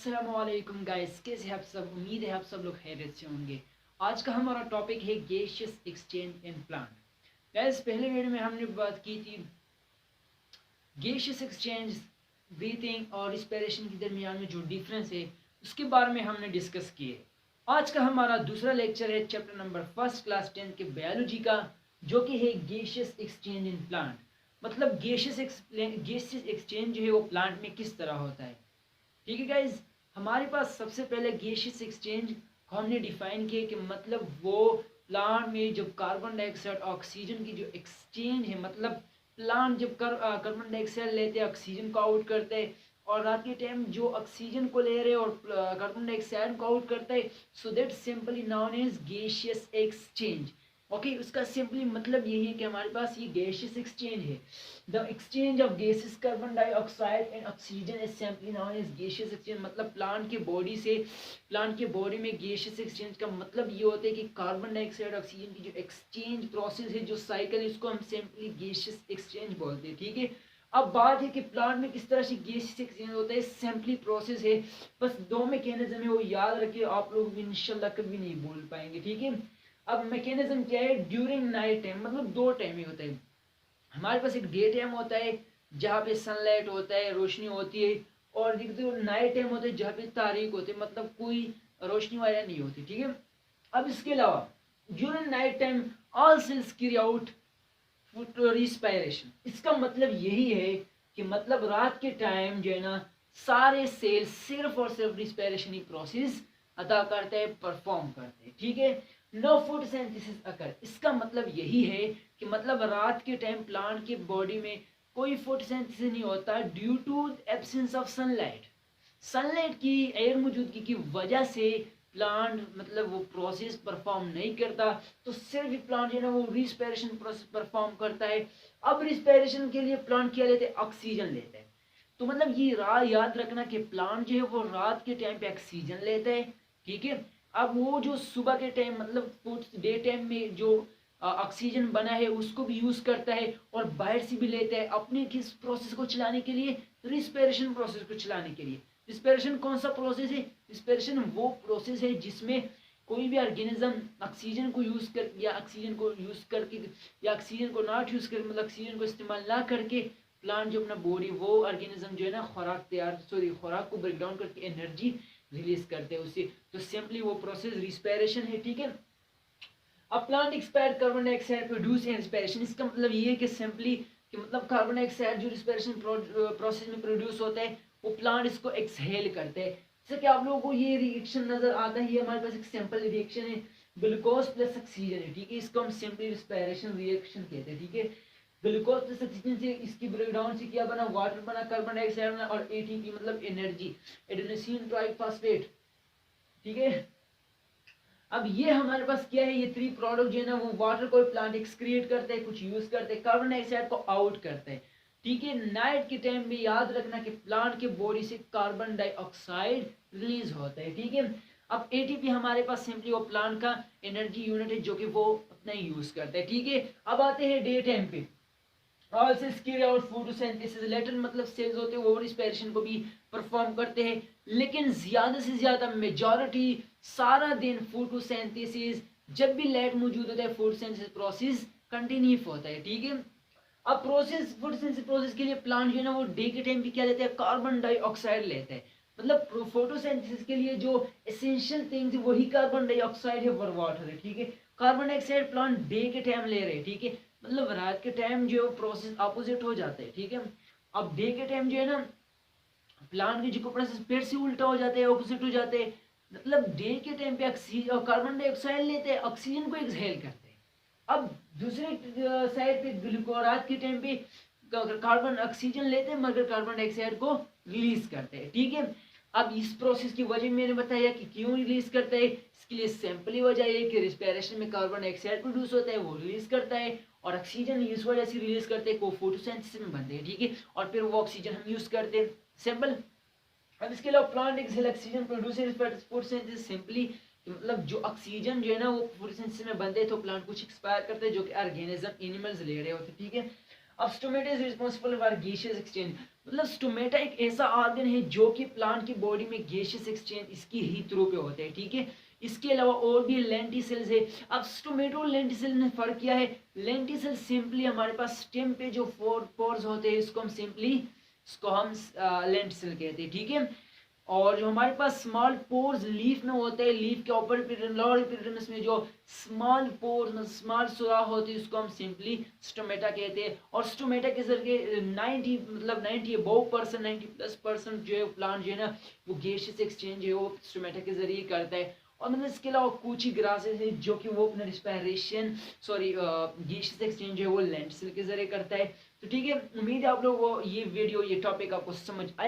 अस्सलामुअलैकुम गाइस, कैसे हैं आप सब। उम्मीद है आप सब लोग खैरियत से होंगे। आज का हमारा टॉपिक है gaseous exchange in plant. Guys, पहले वीडियो में हमने बात की थी गैसियस एक्सचेंज, ब्रीथिंग और रिस्पिरेशन के दरमियान में जो डिफरेंस है उसके बारे में हमने डिस्कस किए। आज का हमारा दूसरा लेक्चर है चैप्टर नंबर फर्स्ट क्लास 10 के बायोलॉजी का, जो कि है गैसियस एक्सचेंज इन प्लांट। मतलब गैसियस एक्सचेंज जो है वो प्लांट में किस तरह होता है। ठीक है गाइज, हमारे पास सबसे पहले गैसियस एक्सचेंज को हमने डिफाइन किया कि मतलब वो प्लांट में जब कार्बन डाइऑक्साइड ऑक्सीजन की जो एक्सचेंज है, मतलब प्लांट जब कार्बन डाइऑक्साइड लेते हैं, ऑक्सीजन को आउट करते हैं, और रात के टाइम जो ऑक्सीजन को ले रहे हैं और कार्बन डाइऑक्साइड को आउट करते हैं, so that simply known as gaseous exchange. Okay, उसका सिंपली मतलब यही है कि हमारे पास ये गैसियस एक्सचेंज है। The exchange of gases carbon dioxide and oxygen is simply known as gaseous exchange. मतलब प्लांट के बॉडी में गैसियस एक्सचेंज का मतलब ये होता है कि कार्बन डाइऑक्साइड ऑक्सीजन की जो एक्सचेंज प्रोसेस है, जो साइकिल है, इसको हम सिंपली गैसियस एक्सचेंज बोलते हैं। ठीक है, अब बात है कि प्लांट में किस तरह से गैसियस एक्सचेंज होता है। सिंपली प्रोसेस है, बस दो मैकेनिज्म है, वो याद रखिए, आप लोग भी इंशाल्लाह कभी नहीं भूल पाएंगे। ठीक है, अब मैकेनिज्म क्या है, ड्यूरिंग नाइट टाइम, मतलब दो टाइम ही होता है। हमारे पास एक डे टाइम होता है जहाँ पे सनलाइट होता है, रोशनी होती है, और एक तो नाइट टाइम होता है जहाँ पे तारीख होती है, मतलब कोई रोशनी वाला नहीं होती। ठीक है, अब इसके अलावा during night time all cells carry out respiration. इसका मतलब यही है कि मतलब रात के टाइम जो है ना, सारे सेल्स सिर्फ और सिर्फ रिस्पायरेशन ही प्रोसेस अदा करते हैं, परफॉर्म करते हैं। ठीक है, नो फूड सिंथेसिस अकर। इसका मतलब यही है कि मतलब रात के टाइम प्लांट के बॉडी में कोई फोटोसिंथेसिस नहीं होता due to absence of sunlight. Sunlight की एयर मौजूदगी की वजह से प्लांट मतलब वो प्रोसेस परफॉर्म नहीं करता, तो सिर्फ प्लांट जो है ना वो रिस्पिरेशन प्रोसेस परफॉर्म करता है। अब रिस्पिरेशन के लिए प्लांट क्या लेते हैं, ऑक्सीजन लेते हैं। तो मतलब ये याद रखना कि प्लांट जो है वो रात के टाइम पे ऑक्सीजन लेते हैं। ठीक है, अब वो जो सुबह के टाइम मतलब डे टाइम में जो ऑक्सीजन बना है उसको भी यूज करता है, और बाहर से भी लेता है अपने किस प्रोसेस को चलाने के लिए, रिस्पिरेशन प्रोसेस को चलाने के लिए। रिस्पिरेशन कौन सा प्रोसेस है, रिस्पिरेशन वो प्रोसेस है जिसमें कोई भी ऑर्गेनिज्म ऑक्सीजन को यूज कर या ऑक्सीजन को यूज करके या ऑक्सीजन को नॉट यूज कर, मतलब ऑक्सीजन को इस्तेमाल ना करके प्लांट जो अपना बॉडी वो ऑर्गेनिज्म जो है ना खुराक को ब्रेक डाउन करके एनर्जी रिलीज करते हैं उससे। तो सिंपली वो प्रोसेस रिस्पिरेशन है। ठीक है, अब plant expire carbon dioxide produce in respiration. इसका मतलब ये है कि सिंपली कि मतलब कार्बन डाइऑक्साइड जो रिस्पिरेशन प्रोसेस में प्रोड्यूस होता है, वो प्लांट इसको एक्सहेल करते हैं। जैसे कि आप लोगों को ये रिएक्शन नजर आता है, ये हमारे पास एक सिंपल रिएक्शन है, ग्लूकोज प्लस ऑक्सीजन है। ठीक है, इसको हम सिंपली रिस्पिरेशन रिएक्शन कहते हैं। ठीक है, ग्लूकोज प्लस ऑक्सीजन से इसकी ब्रेकडाउन से क्या बना, वाटर बना, कार्बन डाइऑक्साइड बना, और एटीपी मतलब एनर्जी, एडेनोसिन ट्राइफॉस्फेट। ठीक है, अब ये हमारे पास क्या है, ये थ्री प्रोडक्ट जो है ना वो वाटर को प्लांट एक्सक्रिएट करते हैं, कुछ यूज करते हैं, कार्बन डाइऑक्साइड को आउट करते हैं। ठीक है, नाइट के टाइम में याद रखना कि प्लांट के बॉडी से कार्बन डाइऑक्साइड रिलीज होता है। ठीक है, अब एटीपी हमारे पास सिंपली वो प्लांट का एनर्जी यूनिट है जो कि वो अपना यूज करता है। ठीक है, अब आते हैं डे टाइम पे। All cells carry out photosynthesis. Later मतलब सेल्स होते हैं वो रिस्पिरेशन को भी परफॉर्म करते हैं, लेकिन ज्यादा से ज्यादा मेजॉरिटी सारा दिन फोटोसिंथेसिस, जब भी लाइट मौजूद होता है फोटोसिंथेसिस प्रोसेस कंटिन्यू होता है। ठीक है, अब प्रोसेस फोटोसिंथेसिस प्रोसेस के लिए प्लांट जो है ना वो डे के टाइम पे क्या लेते हैं, कार्बन डाइऑक्साइड लेते हैं। मतलब फोटोसिंथेसिस के लिए जो एसेंशियल थिंग्स वही कार्बन डाइऑक्साइड है और वाटर है। ठीक है, कार्बन डाइऑक्साइड प्लांट डे के टाइम ले रहे हैं। ठीक है, मतलब रात के टाइम जो प्रोसेस अपोजिट हो जाता है। ठीक है, अब डे के टाइम जो है ना प्लांट के जो प्रोसेस फिर से उल्टा हो जाते हैं, ऑपोजिट हो जाते हैं। मतलब डे के टाइम पे ऑक्सीजन कार्बन डाइऑक्साइड लेते हैं, ऑक्सीजन को एक्सहेल करते हैं। अब दूसरे साइड पे ग्लूकोज रात के टाइम पे कार्बन ऑक्सीजन लेते हैं मगर कार्बन डाइऑक्साइड को रिलीज करते हैं। ठीक है, अब इस प्रोसेस की वजह मैंने बताया कि क्यों रिलीज करता है। इसके लिए सिंपली वजह है कि रिस्पिरेशन में कार्बन डाइऑक्साइड प्रोड्यूस होता है, वो रिलीज करता है, और ऑक्सीजन इस वजह से रिलीज करते हैं, को फोटोसिंथेसिस में बनते हैं। ठीक है, और फिर वो ऑक्सीजन हम यूज करते हैं, सिंपल। अब इसके अलावा plant exhale oxygen produce photosynthesis simply, मतलब जो ऑक्सीजन जो है ना वो फोटोसिंथेसिस में बनते हैं, तो प्लांट कुछ एक्सपायर करते हैं जो कि ऑर्गेनिज्म एनिमल्स ले रहे होते हैं। ठीक है, अब stomata is responsible for gaseous exchange. मतलब स्टोमेटा एक ऐसा ऑर्गन है जो कि प्लांट की बॉडी में गैसियस एक्सचेंज इसकी ही थ्रू पे होते हैं, ठीक है। इसके अलावा और भी लेंटिसेल्स है। अब स्टोमेटो और लेंटिसेल में फर्क क्या है? लेंटिसेल सिंपली हमारे पास स्टेम पे जो फोर पोर्स होते हैं इसको हम लेंटिसेल कहते हैं, ठीक है। और जो हमारे पास स्मॉल पोर्स लीफ में होते हैं, लीफ के ऊपर लोअर एपिडर्मिस में जो स्मॉल पोर्स स्मॉल सुराख होती है उसको हम सिंपली स्टोमेटा कहते हैं। और स्टोमेटा के जरिए 90 मतलब 90% 90+% जो है प्लांट जो है ना वो गैसियस एक्सचेंज है वो स्टोमेटा के जरिए करता है। और मतलब इसके अलावा कुछ ही ग्रासेस है जो कि वो अपना रिस्पायरेशन गैसियस एक्सचेंज है वो लेंटिसेल के जरिए करता है। तो ठीक है, उम्मीद है आप लोगों को ये वीडियो ये टॉपिक आपको समझ आया।